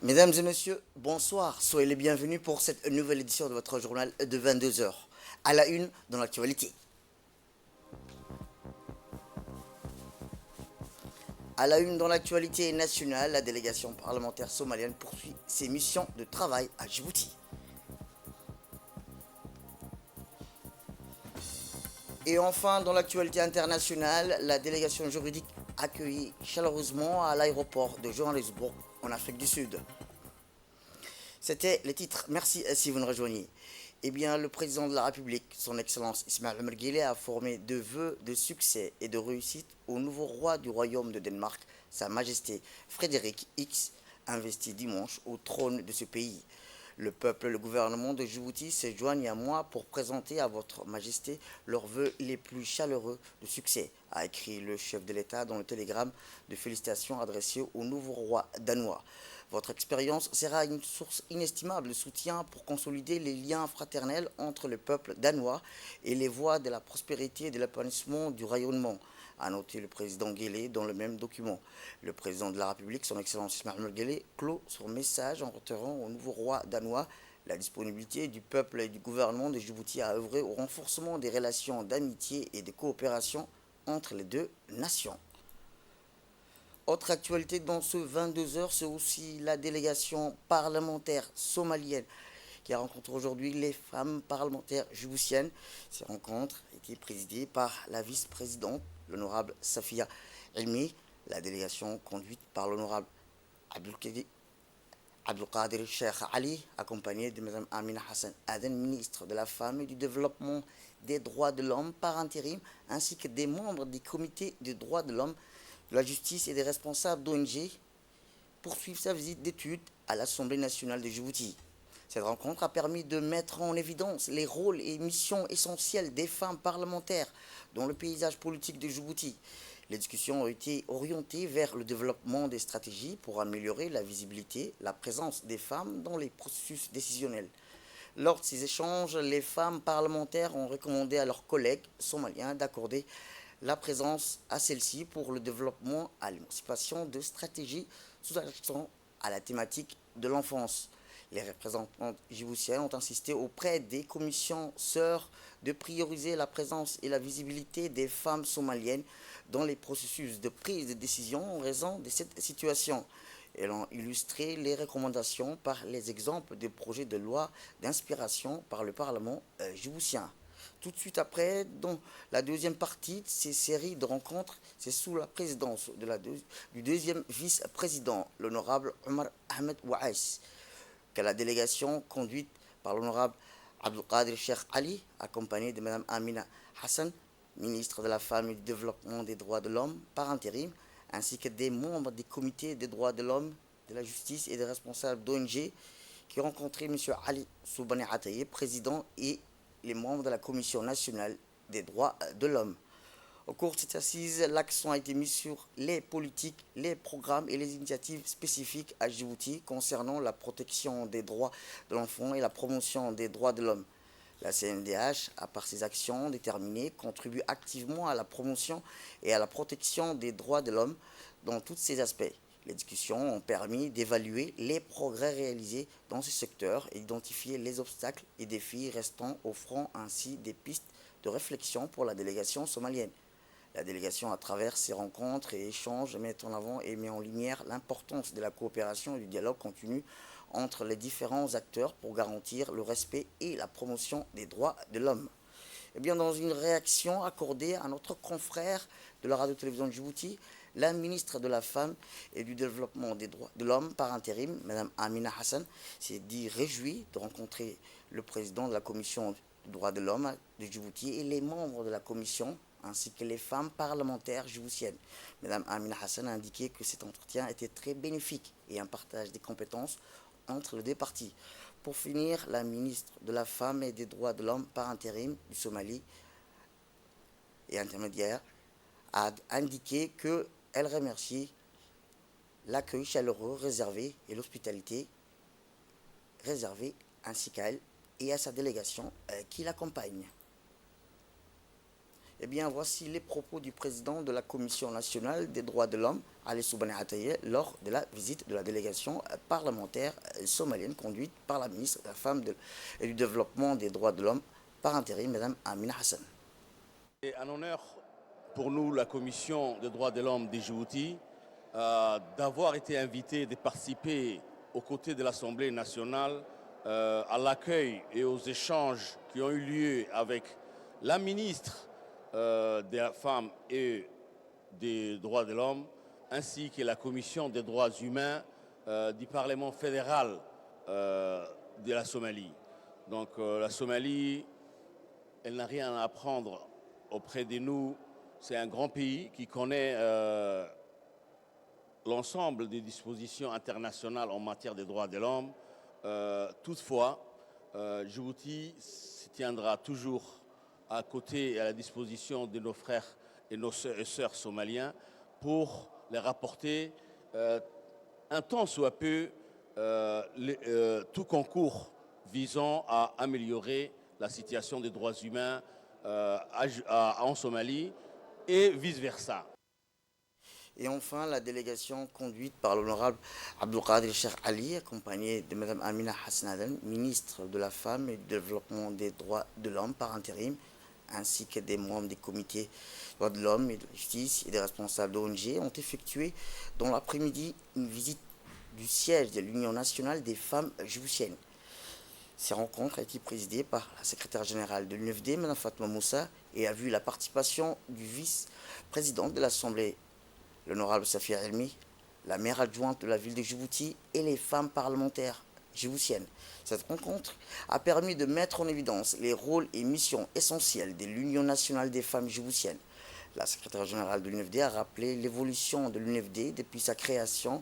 Mesdames et messieurs, bonsoir. Soyez les bienvenus pour cette nouvelle édition de votre journal de 22 heures. À la une dans l'actualité. À la une dans l'actualité nationale, la délégation parlementaire somalienne poursuit ses missions de travail à Djibouti. Et enfin, dans l'actualité internationale, la délégation juridique accueillie chaleureusement à l'aéroport de Johannesburg en Afrique du Sud. C'était le titre. Merci si vous nous rejoignez. Eh bien, le président de la République, son Excellence Ismaël Omar Guelleh, a formé de vœux de succès et de réussite au nouveau roi du Royaume de Danemark, Sa Majesté Frédéric X, investi dimanche au trône de ce pays. Le peuple et le gouvernement de Djibouti se joignent à moi pour présenter à votre Majesté leurs vœux les plus chaleureux de succès, a écrit le chef de l'État dans le télégramme de félicitations adressé au nouveau roi danois. Votre expérience sera une source inestimable de soutien pour consolider les liens fraternels entre le peuple danois et les voies de la prospérité et de l'épanouissement du rayonnement, a noté le président Guelleh dans le même document. Le président de la République, son Excellence Ismaël Omar Guelleh, clôt son message en retirant au nouveau roi danois la disponibilité du peuple et du gouvernement de Djibouti à œuvrer au renforcement des relations d'amitié et de coopération entre les deux nations. Autre actualité dans ce 22 heures, c'est aussi la délégation parlementaire somalienne qui rencontre aujourd'hui les femmes parlementaires djiboutiennes. Ces rencontres étaient présidées par la vice-présidente, l'honorable Safia Elmi, la délégation conduite par l'honorable Abdelkader Sheikh Ali, accompagnée de Mme Amina Hassan Aden, ministre de la Femme et du Développement des Droits de l'Homme par intérim, ainsi que des membres du comité des droits de l'homme, de la justice et des responsables d'ONG, poursuivent sa visite d'études à l'Assemblée nationale de Djibouti. Cette rencontre a permis de mettre en évidence les rôles et missions essentielles des femmes parlementaires dans le paysage politique de Djibouti. Les discussions ont été orientées vers le développement des stratégies pour améliorer la visibilité, la présence des femmes dans les processus décisionnels. Lors de ces échanges, les femmes parlementaires ont recommandé à leurs collègues somaliens d'accorder la présence à celle-ci pour le développement à l'émancipation de stratégies sous accent à la thématique de l'enfance. Les représentants djiboutiens ont insisté auprès des commissions sœurs de prioriser la présence et la visibilité des femmes somaliennes dans les processus de prise de décision en raison de cette situation. Elles ont illustré les recommandations par les exemples de projets de loi d'inspiration par le Parlement djiboutien. Tout de suite après, dans la deuxième partie de ces séries de rencontres, c'est sous la présidence du deuxième vice-président, l'honorable Omar Ahmed Ouaïs, que la délégation conduite par l'honorable Abdelkader Sheikh Ali, accompagnée de Mme Amina Hassan, ministre de la Femme et du Développement des Droits de l'Homme par intérim, ainsi que des membres des comités des droits de l'homme, de la justice et des responsables d'ONG, qui ont rencontré M. Ali Soubani Ataye, président, et les membres de la Commission nationale des droits de l'homme. Au cours de cette assise, l'accent a été mis sur les politiques, les programmes et les initiatives spécifiques à Djibouti concernant la protection des droits de l'enfant et la promotion des droits de l'homme. La CNDH, à part ses actions déterminées, contribue activement à la promotion et à la protection des droits de l'homme dans tous ses aspects. Les discussions ont permis d'évaluer les progrès réalisés dans ce secteur et d'identifier les obstacles et défis restants, offrant ainsi des pistes de réflexion pour la délégation somalienne. La délégation, à travers ses rencontres et échanges, met en avant et met en lumière l'importance de la coopération et du dialogue continu entre les différents acteurs pour garantir le respect et la promotion des droits de l'homme. Eh bien, dans une réaction accordée à notre confrère de la radio-télévision de Djibouti, la ministre de la Femme et du Développement des Droits de l'Homme par intérim, Mme Amina Hassan, s'est dit réjouie de rencontrer le président de la Commission des droits de l'homme de Djibouti et les membres de la commission, ainsi que les femmes parlementaires djiboutiennes. Mme Amina Hassan a indiqué que cet entretien était très bénéfique et un partage des compétences entre les deux parties. Pour finir, la ministre de la Femme et des Droits de l'Homme par intérim du Somalie et intermédiaire a indiqué qu'elle remercie l'accueil chaleureux réservé et l'hospitalité réservée ainsi qu'à elle et à sa délégation qui l'accompagne. Eh bien, voici les propos du président de la Commission nationale des droits de l'homme, Ali Soubani Ataye, lors de la visite de la délégation parlementaire somalienne conduite par la ministre de la Femme et du Développement des droits de l'homme par intérim, Mme Amina Hassan. C'est un honneur pour nous, la Commission des droits de l'homme de Djibouti, d'avoir été invité, de participer aux côtés de l'Assemblée nationale à l'accueil et aux échanges qui ont eu lieu avec la ministre des Femmes et des droits de l'homme, ainsi que la Commission des droits humains du Parlement fédéral de la Somalie. Donc la Somalie, elle n'a rien à apprendre auprès de nous. C'est un grand pays qui connaît l'ensemble des dispositions internationales en matière des droits de l'homme. Toutefois, Djibouti se tiendra toujours à côté et à la disposition de nos frères et nos sœurs somaliens pour les rapporter un tant soit peu tout concours visant à améliorer la situation des droits humains en Somalie et vice-versa. Et enfin, la délégation conduite par l'honorable Abdelkader Cheikh Ali, accompagnée de Mme Amina Hassan, ministre de la Femme et du Développement des droits de l'homme par intérim, ainsi que des membres des comités droits de l'homme et de la justice et des responsables d'ONG, ont effectué dans l'après-midi une visite du siège de l'Union nationale des femmes djiboutiennes. Ces rencontres ont été présidées par la secrétaire générale de l'UNFD, Mme Fatma Moussa, et a vu la participation du vice-président de l'Assemblée, l'honorable Safia Elmi, la maire adjointe de la ville de Djibouti et les femmes parlementaires djiboutiennes. Cette rencontre a permis de mettre en évidence les rôles et missions essentielles de l'Union nationale des femmes djiboutiennes. La secrétaire générale de l'UNFD a rappelé l'évolution de l'UNFD depuis sa création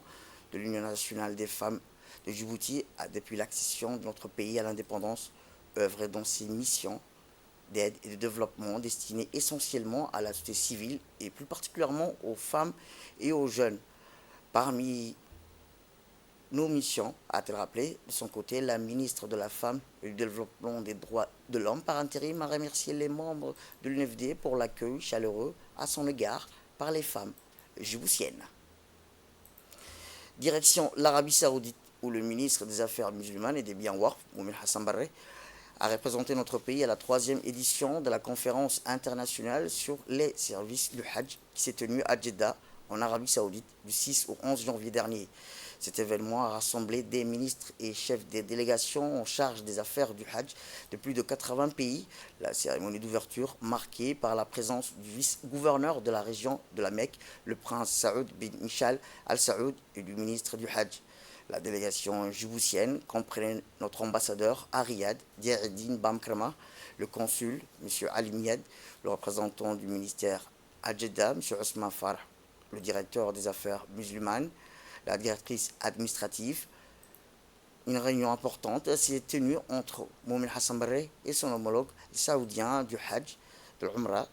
de l'Union nationale des femmes de Djibouti depuis l'accession de notre pays à l'indépendance, œuvre dans ses missions d'aide et de développement destinées essentiellement à la société civile et plus particulièrement aux femmes et aux jeunes. Parmi nos missions, a-t-elle rappelé, de son côté, la ministre de la Femme et du Développement des droits de l'homme par intérim a remercié les membres de l'UNFD pour l'accueil chaleureux à son égard par les femmes djiboutiennes. Direction l'Arabie Saoudite, où le ministre des Affaires musulmanes et des Biens Waqf, Moumin Hassan Barre, a représenté notre pays à la 3e édition de la conférence internationale sur les services du Hajj qui s'est tenue à Jeddah, en Arabie Saoudite, du 6 au 11 janvier dernier. Cet événement a rassemblé des ministres et chefs des délégations en charge des affaires du Hajj de plus de 80 pays. La cérémonie d'ouverture marquée par la présence du vice-gouverneur de la région de la Mecque, le prince Saoud bin Michal Al Saoud, et du ministre du Hajj. La délégation djiboutienne comprenait notre ambassadeur à Riyad, Diereddine Bamkrama, le consul, M. Ali Miad, le représentant du ministère à Jeddah, M. Ousmane Farh, le directeur des affaires musulmanes, la directrice administrative. Une réunion importante s'est tenue entre Moumin Hassan Barre et son homologue saoudien du Hajj, de l'Umrah.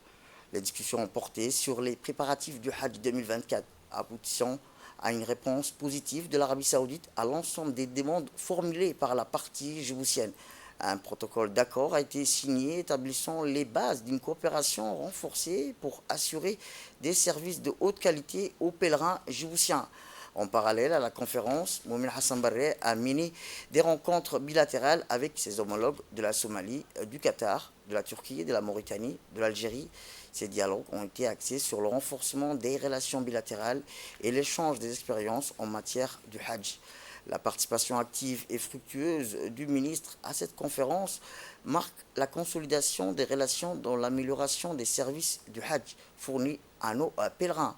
Les discussions ont porté sur les préparatifs du Hajj 2024, aboutissant à une réponse positive de l'Arabie Saoudite à l'ensemble des demandes formulées par la partie djiboutienne. Un protocole d'accord a été signé établissant les bases d'une coopération renforcée pour assurer des services de haute qualité aux pèlerins djiboutiens. En parallèle à la conférence, Moumin Hassan Barre a mené des rencontres bilatérales avec ses homologues de la Somalie, du Qatar, de la Turquie, de la Mauritanie, de l'Algérie. Ces dialogues ont été axés sur le renforcement des relations bilatérales et l'échange des expériences en matière du Hajj. La participation active et fructueuse du ministre à cette conférence marque la consolidation des relations dans l'amélioration des services du Hajj fournis à nos pèlerins.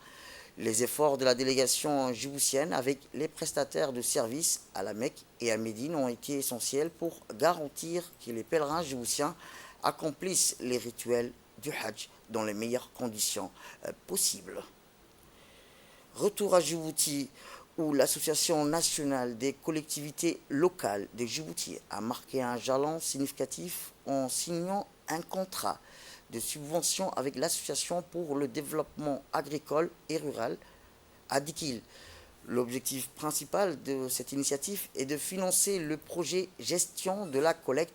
Les efforts de la délégation djiboutienne avec les prestataires de services à la Mecque et à Médine ont été essentiels pour garantir que les pèlerins djiboutiens accomplissent les rituels du Hajj dans les meilleures conditions possibles. Retour à Djibouti, où l'Association nationale des collectivités locales de Djibouti a marqué un jalon significatif en signant un contrat de subvention avec l'Association pour le développement agricole et rural à Dikil. L'objectif principal de cette initiative est de financer le projet gestion de la collecte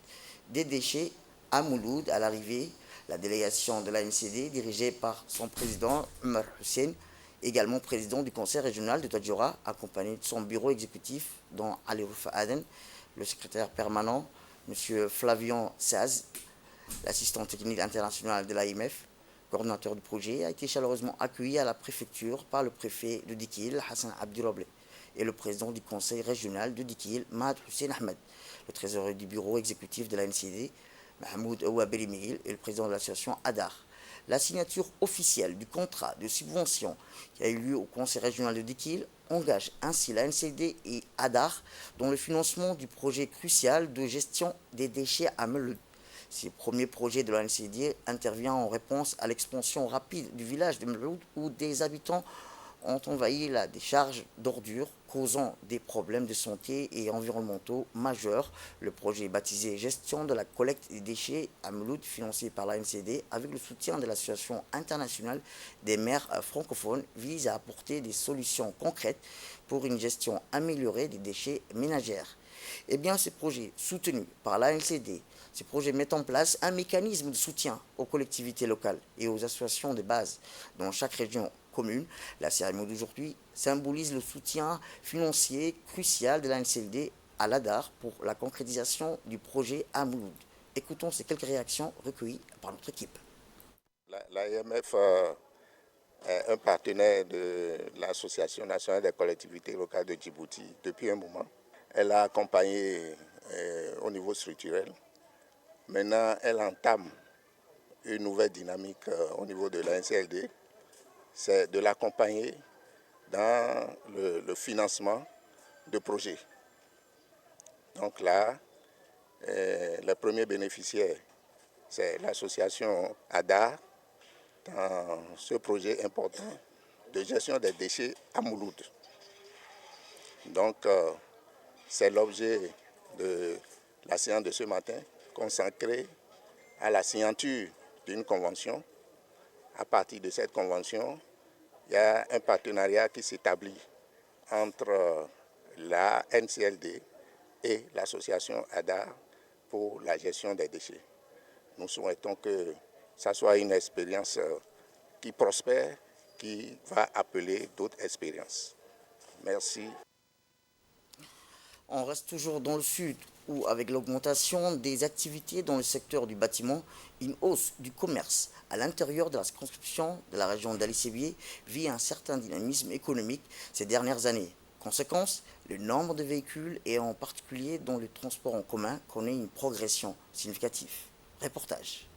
des déchets à Mouloud à l'arrivée La délégation de l'ANCD, dirigée par son président, Omar Hussein, également président du conseil régional de Tadjoura, accompagné de son bureau exécutif, dont Ali Rufa Aden, le secrétaire permanent, M. Flavian Saz, l'assistant technique international de l'AIMF, coordinateur du projet, a été chaleureusement accueilli à la préfecture par le préfet de Dikil, Hassan Abdiroble, et le président du conseil régional de Dikil, Mahad Hussein Ahmed, le trésorier du bureau exécutif de l'ANCD, Mahmoud Ouaberi Miguel, et le président de l'association ADAR. La signature officielle du contrat de subvention qui a eu lieu au conseil régional de Dikil engage ainsi l'ANCD et ADAR dans le financement du projet crucial de gestion des déchets à Meloud. Ces premiers projets de l'ANCD interviennent en réponse à l'expansion rapide du village de Meloud où des habitants ont envahi la décharge d'ordures, causant des problèmes de santé et environnementaux majeurs. Le projet baptisé Gestion de la collecte des déchets à Meloud, financé par l'ANCD avec le soutien de l'Association internationale des maires francophones, vise à apporter des solutions concrètes pour une gestion améliorée des déchets ménagères. Eh bien, ces projets soutenus par l'ANCD, ces projets mettent en place un mécanisme de soutien aux collectivités locales et aux associations de base dans chaque région commune. La cérémonie d'aujourd'hui symbolise le soutien financier crucial de l'ANCD à l'ADAR pour la concrétisation du projet à Mouloud. Écoutons ces quelques réactions recueillies par notre équipe. L'AMF est un partenaire de l'Association nationale des collectivités locales de Djibouti depuis un moment. Elle a accompagné au niveau structurel. Maintenant, elle entame une nouvelle dynamique au niveau de l'ANCLD. C'est de l'accompagner dans le financement de projets. Donc là, les premiers bénéficiaires, c'est l'association ADAR dans ce projet important de gestion des déchets à Mouloud. Donc, c'est l'objet de la séance de ce matin, consacrée à la signature d'une convention. À partir de cette convention, il y a un partenariat qui s'établit entre la NCLD et l'association ADAR pour la gestion des déchets. Nous souhaitons que ça soit une expérience qui prospère, qui va appeler d'autres expériences. Merci. On reste toujours dans le sud où, avec l'augmentation des activités dans le secteur du bâtiment, une hausse du commerce à l'intérieur de la circonscription de la région d'Ali-Sébié vit un certain dynamisme économique ces dernières années. Conséquence, le nombre de véhicules et en particulier dans le transport en commun connaît une progression significative. Reportage.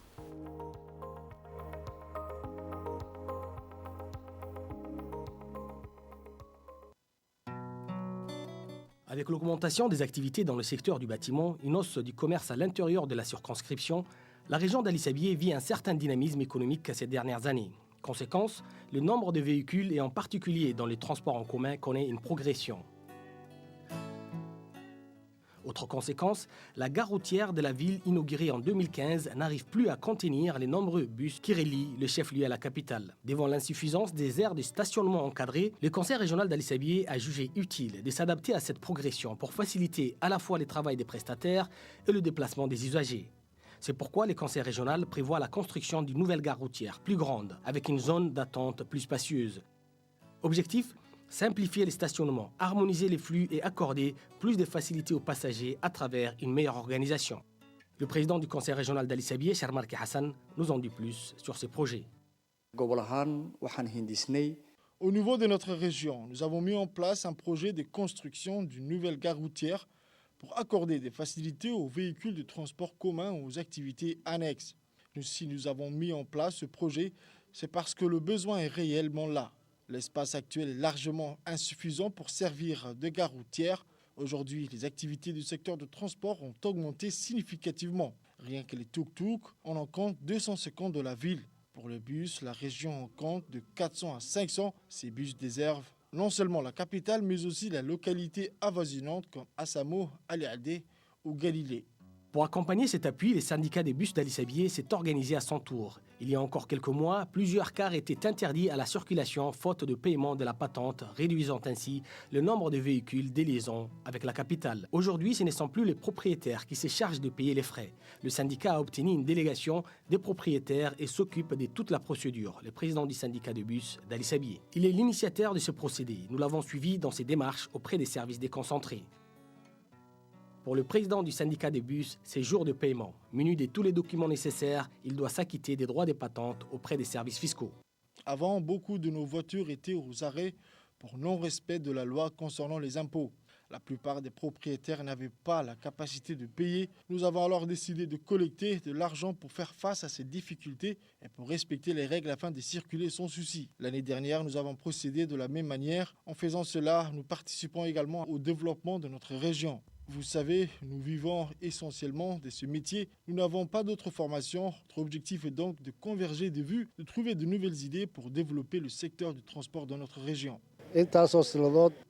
Avec l'augmentation des activités dans le secteur du bâtiment, une hausse du commerce à l'intérieur de la circonscription, la région d'Ali-Sébié vit un certain dynamisme économique ces dernières années. Conséquence, le nombre de véhicules et en particulier dans les transports en commun connaît une progression. Autre conséquence, la gare routière de la ville inaugurée en 2015 n'arrive plus à contenir les nombreux bus qui relient le chef-lieu à la capitale. Devant l'insuffisance des aires de stationnement encadrées, le conseil régional d'Ali-Sébié a jugé utile de s'adapter à cette progression pour faciliter à la fois le travail des prestataires et le déplacement des usagers. C'est pourquoi le conseil régional prévoit la construction d'une nouvelle gare routière plus grande, avec une zone d'attente plus spacieuse. Objectif : simplifier les stationnements, harmoniser les flux et accorder plus de facilité aux passagers à travers une meilleure organisation. Le président du conseil régional d'Ali-Sébié, Charmarki Hassan, nous en dit plus sur ces projets. Au niveau de notre région, nous avons mis en place un projet de construction d'une nouvelle gare routière pour accorder des facilités aux véhicules de transport commun aux activités annexes. Si nous avons mis en place ce projet, c'est parce que le besoin est réellement là. L'espace actuel est largement insuffisant pour servir de gare routière. Aujourd'hui, les activités du secteur de transport ont augmenté significativement. Rien que les tuk-tuk, on en compte 250 de la ville. Pour les bus, la région en compte de 400 à 500. Ces bus desservent non seulement la capitale, mais aussi la localité avoisinante comme Assamo, Ali Adé ou Galilée. Pour accompagner cet appui, les syndicats des bus d'Ali Sabié s'est organisé à son tour. Il y a encore quelques mois, plusieurs cars étaient interdits à la circulation faute de paiement de la patente, réduisant ainsi le nombre de véhicules des liaisons avec la capitale. Aujourd'hui, ce ne sont plus les propriétaires qui se chargent de payer les frais. Le syndicat a obtenu une délégation des propriétaires et s'occupe de toute la procédure. Le président du syndicat de bus d'Ali Sabié. Il est l'initiateur de ce procédé. Nous l'avons suivi dans ses démarches auprès des services déconcentrés. Pour le président du syndicat des bus, c'est jour de paiement. Muni de tous les documents nécessaires, il doit s'acquitter des droits des patentes auprès des services fiscaux. Avant, beaucoup de nos voitures étaient aux arrêts pour non-respect de la loi concernant les impôts. La plupart des propriétaires n'avaient pas la capacité de payer. Nous avons alors décidé de collecter de l'argent pour faire face à ces difficultés et pour respecter les règles afin de circuler sans souci. L'année dernière, nous avons procédé de la même manière. En faisant cela, nous participons également au développement de notre région. Vous savez, nous vivons essentiellement de ce métier. Nous n'avons pas d'autre formation. Notre objectif est donc de converger des vues, de trouver de nouvelles idées pour développer le secteur du transport dans notre région.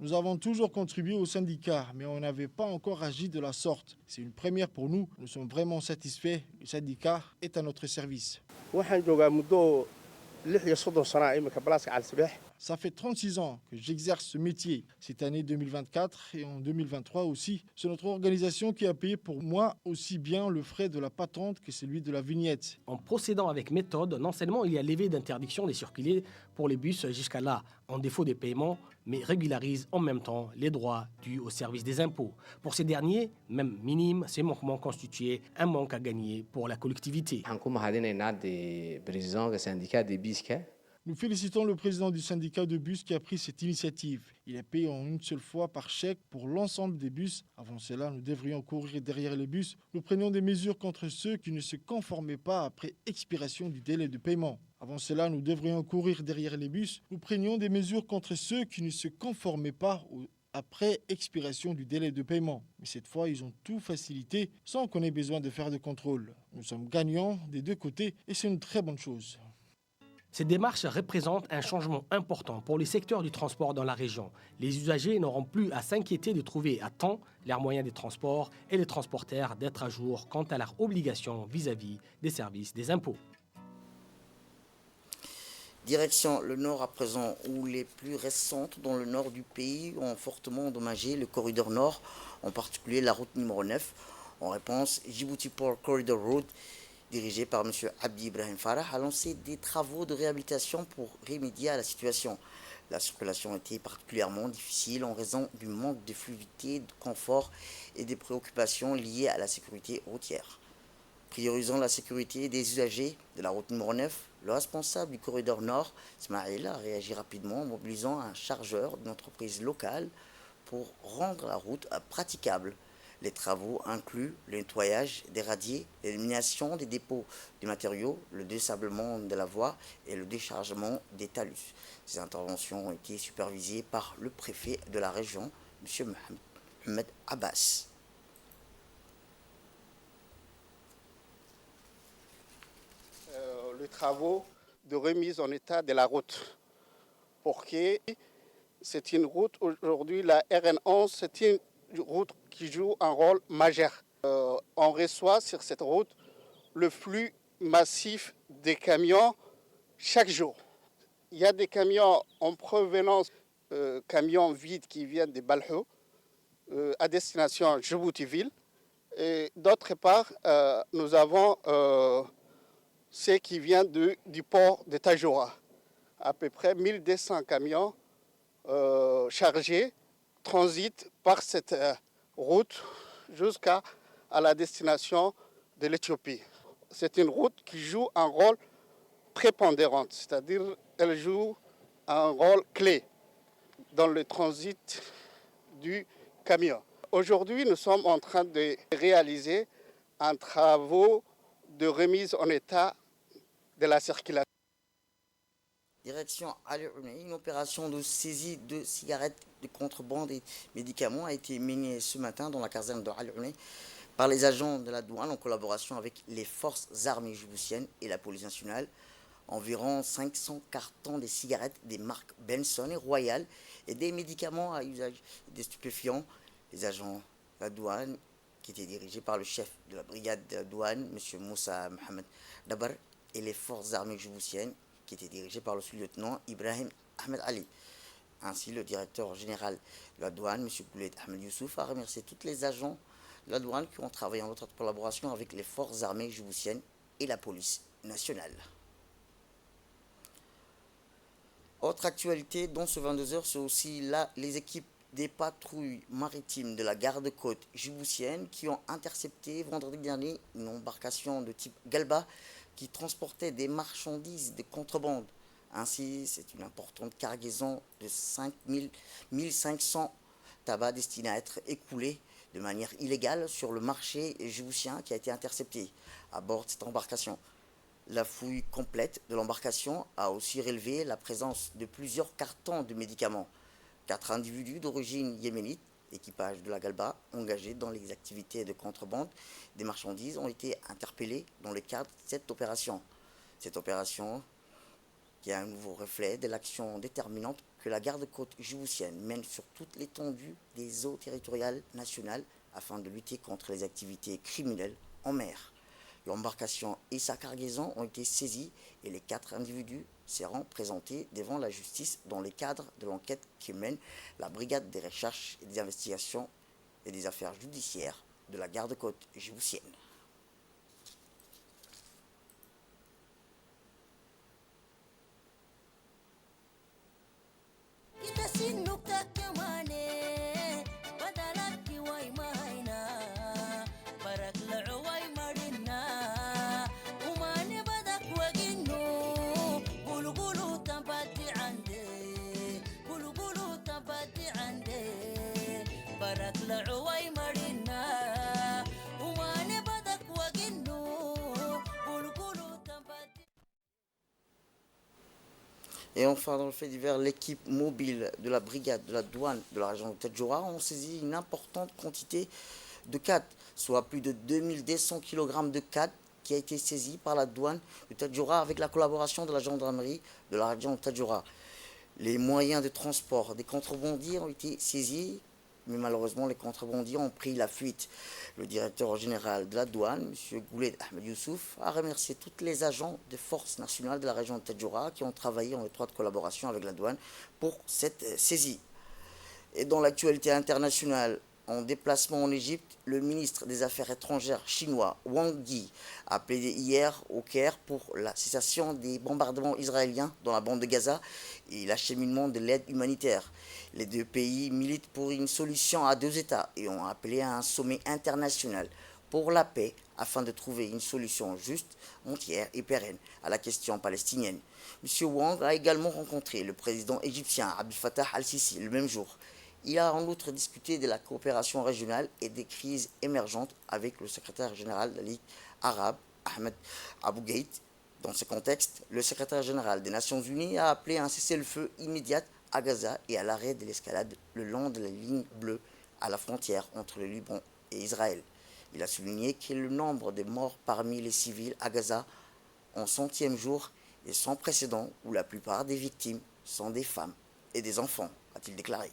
Nous avons toujours contribué au syndicat, mais on n'avait pas encore agi de la sorte. C'est une première pour nous. Nous sommes vraiment satisfaits. Le syndicat est à notre service. Ça fait 36 ans que j'exerce ce métier. Cette année 2024 et en 2023 aussi, c'est notre organisation qui a payé pour moi aussi bien le frais de la patente que celui de la vignette. En procédant avec méthode, non seulement il y a levé d'interdiction de circuler pour les bus jusqu'à là, en défaut de paiement, mais régularise en même temps les droits dus au service des impôts. Pour ces derniers, même minimes, ces manquements constituaient un manque à gagner pour la collectivité. Nous félicitons le président du syndicat de bus qui a pris cette initiative. Il est payé en une seule fois par chèque pour l'ensemble des bus. Avant cela, nous devrions courir derrière les bus. Nous prenions des mesures contre ceux qui ne se conformaient pas après expiration du délai de paiement. Avant cela, nous devrions courir derrière les bus. Nous prenions des mesures contre ceux qui ne se conformaient pas après expiration du délai de paiement. Mais cette fois, ils ont tout facilité sans qu'on ait besoin de faire de contrôle. Nous sommes gagnants des deux côtés et c'est une très bonne chose. Ces démarches représentent un changement important pour le secteur du transport dans la région. Les usagers n'auront plus à s'inquiéter de trouver à temps leurs moyens de transport et les transporteurs d'être à jour quant à leurs obligations vis-à-vis des services des impôts. Direction le nord à présent, où les plus récentes dans le nord du pays ont fortement endommagé le corridor nord, en particulier la route numéro 9. En réponse, Djibouti Port Corridor Road, dirigé par M. Abdi Ibrahim Farah, a lancé des travaux de réhabilitation pour remédier à la situation. La circulation était particulièrement difficile en raison du manque de fluidité, de confort et des préoccupations liées à la sécurité routière. Priorisant la sécurité des usagers de la route numéro 9, le responsable du corridor nord, Smaïl, a réagi rapidement en mobilisant un chargeur d'une entreprise locale pour rendre la route praticable. Les travaux incluent le nettoyage des radiers, l'élimination des dépôts de matériaux, le désablement de la voie et le déchargement des talus. Ces interventions ont été supervisées par le préfet de la région, M. Mohamed Abbas. Les travaux de remise en état de la route. Pour que c'est une route, aujourd'hui la RN11, c'est une route qui joue un rôle majeur. On reçoit sur cette route le flux massif des camions chaque jour. Il y a des camions en provenance, camions vides qui viennent de Balhou, à destination Djibouti-Ville. Et d'autre part, nous avons ceux qui viennent du port de Tajoura. À peu près 1200 camions chargés transitent par cette route jusqu'à la destination de l'Éthiopie. C'est une route qui joue un rôle prépondérant, c'est-à-dire qu'elle joue un rôle clé dans le transit du camion. Aujourd'hui, nous sommes en train de réaliser un travaux de remise en état de la circulation. Direction Al-Ounay, une opération de saisie de cigarettes, de contrebande et médicaments a été menée ce matin dans la caserne de Al-Ounay par les agents de la douane en collaboration avec les forces armées djiboutiennes et la police nationale. Environ 500 cartons de cigarettes des marques Benson et Royal et des médicaments à usage des stupéfiants. Les agents de la douane qui était dirigé par le chef de la brigade de la douane, M. Moussa Mohamed Dabar, et les forces armées djiboutiennes, qui étaient dirigées par le sous-lieutenant Ibrahim Ahmed Ali. Ainsi, le directeur général de la douane, M. Goulet Ahmed Youssouf, a remercié tous les agents de la douane qui ont travaillé en étroite collaboration avec les forces armées djiboutiennes et la police nationale. Autre actualité, dans ce 22h, c'est aussi là les équipes des patrouilles maritimes de la garde-côte djiboutienne qui ont intercepté vendredi dernier une embarcation de type Galba qui transportait des marchandises de contrebande. Ainsi, c'est une importante cargaison de 1500 tabacs destinés à être écoulés de manière illégale sur le marché djiboutien qui a été interceptée à bord de cette embarcation. La fouille complète de l'embarcation a aussi relevé la présence de plusieurs cartons de médicaments. 4 individus d'origine yéménite, équipage de la Galba, engagés dans les activités de contrebande des marchandises, ont été interpellés dans le cadre de cette opération. Cette opération qui est un nouveau reflet de l'action déterminante que la garde-côte djiboutienne mène sur toute l'étendue des eaux territoriales nationales afin de lutter contre les activités criminelles en mer. L'embarcation et sa cargaison ont été saisies et les 4 individus seront présentés devant la justice dans le cadre de l'enquête que mène la brigade des recherches et des investigations et des affaires judiciaires de la garde-côte djiboutienne. Et enfin, dans le fait divers, l'équipe mobile de la brigade de la douane de la région de Tadjoura ont saisi une importante quantité de cad, soit plus de 2200 kg de cad qui a été saisi par la douane de Tadjoura avec la collaboration de la gendarmerie de la région de Tadjoura. Les moyens de transport des contrebandiers ont été saisis, mais malheureusement les contrebandiers ont pris la fuite. Le directeur général de la douane, M. Goulet Ahmed Youssouf, a remercié tous les agents des forces nationales de la région de Tadjoura qui ont travaillé en étroite collaboration avec la douane pour cette saisie. Et dans l'actualité internationale, en déplacement en Égypte, le ministre des Affaires étrangères chinois Wang Yi a plaidé hier au Caire pour la cessation des bombardements israéliens dans la bande de Gaza et l'acheminement de l'aide humanitaire. Les deux pays militent pour une solution à 2 États et ont appelé à un sommet international pour la paix afin de trouver une solution juste, entière et pérenne à la question palestinienne. M. Wang a également rencontré le président égyptien Abdel Fattah al-Sisi le même jour. Il a en outre discuté de la coopération régionale et des crises émergentes avec le secrétaire général de la Ligue arabe, Ahmed Abou Gheit. Dans ce contexte, le secrétaire général des Nations Unies a appelé à un cessez-le-feu immédiat à Gaza et à l'arrêt de l'escalade le long de la ligne bleue à la frontière entre le Liban et Israël. Il a souligné que le nombre de morts parmi les civils à Gaza en 100e jour est sans précédent où la plupart des victimes sont des femmes et des enfants, a-t-il déclaré.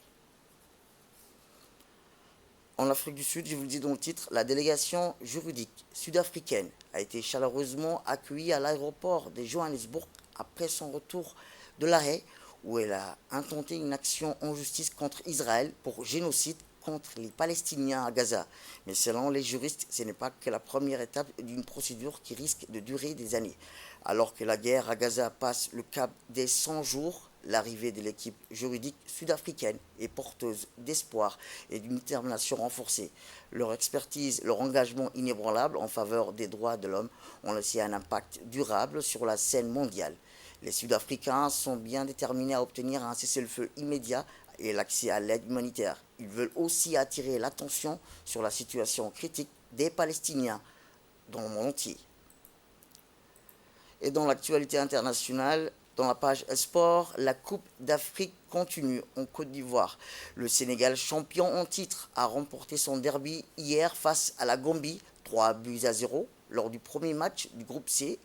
En Afrique du Sud, je vous le dis dans le titre, la délégation juridique sud-africaine a été chaleureusement accueillie à l'aéroport de Johannesburg après son retour de l'arrêt où elle a intenté une action en justice contre Israël pour génocide contre les Palestiniens à Gaza. Mais selon les juristes, ce n'est pas que la première étape d'une procédure qui risque de durer des années. Alors que la guerre à Gaza passe le cap des 100 jours, l'arrivée de l'équipe juridique sud-africaine est porteuse d'espoir et d'une détermination renforcée. Leur expertise, leur engagement inébranlable en faveur des droits de l'homme ont laissé un impact durable sur la scène mondiale. Les Sud-Africains sont bien déterminés à obtenir un cessez-le-feu immédiat et l'accès à l'aide humanitaire. Ils veulent aussi attirer l'attention sur la situation critique des Palestiniens dans le monde entier. Et dans l'actualité internationale, dans la page sport, la Coupe d'Afrique continue en Côte d'Ivoire. Le Sénégal, champion en titre, a remporté son derby hier face à la Gambie, 3-0, lors du premier match du groupe C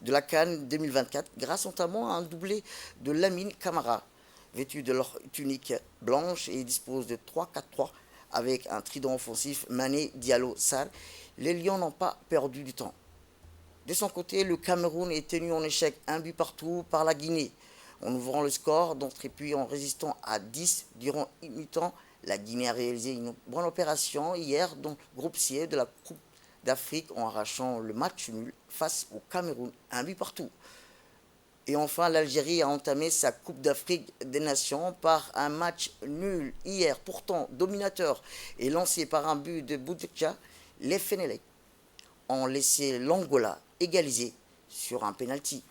de la CAN 2024, grâce notamment à un doublé de Lamine Camara, vêtu de leur tunique blanche et dispose de 3-4-3 avec un trident offensif Mané, Diallo, Sarr, les Lions n'ont pas perdu du temps. De son côté, le Cameroun est tenu en échec 1 but partout par la Guinée. En ouvrant le score d'entrée puis en résistant à 10 durant une mi-temps, la Guinée a réalisé une bonne opération hier dans le groupe C de la Coupe d'Afrique en arrachant le match nul face au Cameroun, 1 but partout. Et enfin, l'Algérie a entamé sa Coupe d'Afrique des Nations par un match nul hier, pourtant dominateur et lancé par un but de Boudjaka. Les Fenelec ont laissé l'Angola égaliser sur un penalty.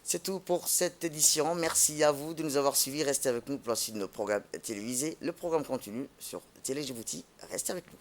C'est tout pour cette édition. Merci à vous de nous avoir suivis. Restez avec nous pour la suite de nos programmes télévisés. Le programme continue sur Télé Djibouti. Restez avec nous.